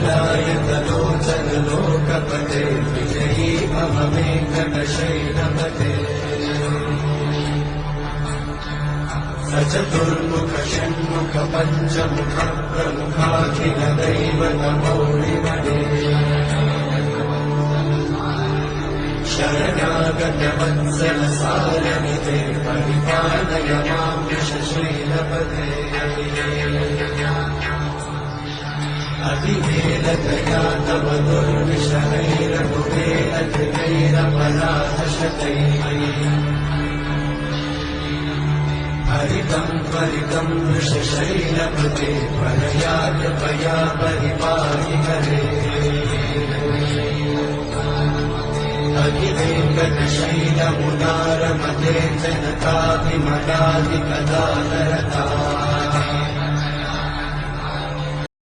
लालायतलोचन लोकपते विजयी मम वेङ्कटशैलपते सचतुर्मुख षण्मुख पञ्चमुख प्रमुखाखिल दैवतमौलिमणे शरणागत वत्सल सारनिधे परिपालय मां यशशीलपते अतिवेदतया तव दुर्विषहैरभुवेरपराधशतैः हरितं त्वरितं वृषशैलपते परया कृपया परिपाहि हरे अतिवेङ्कटशैलमुदारमते जनताभिमलादिकदादरता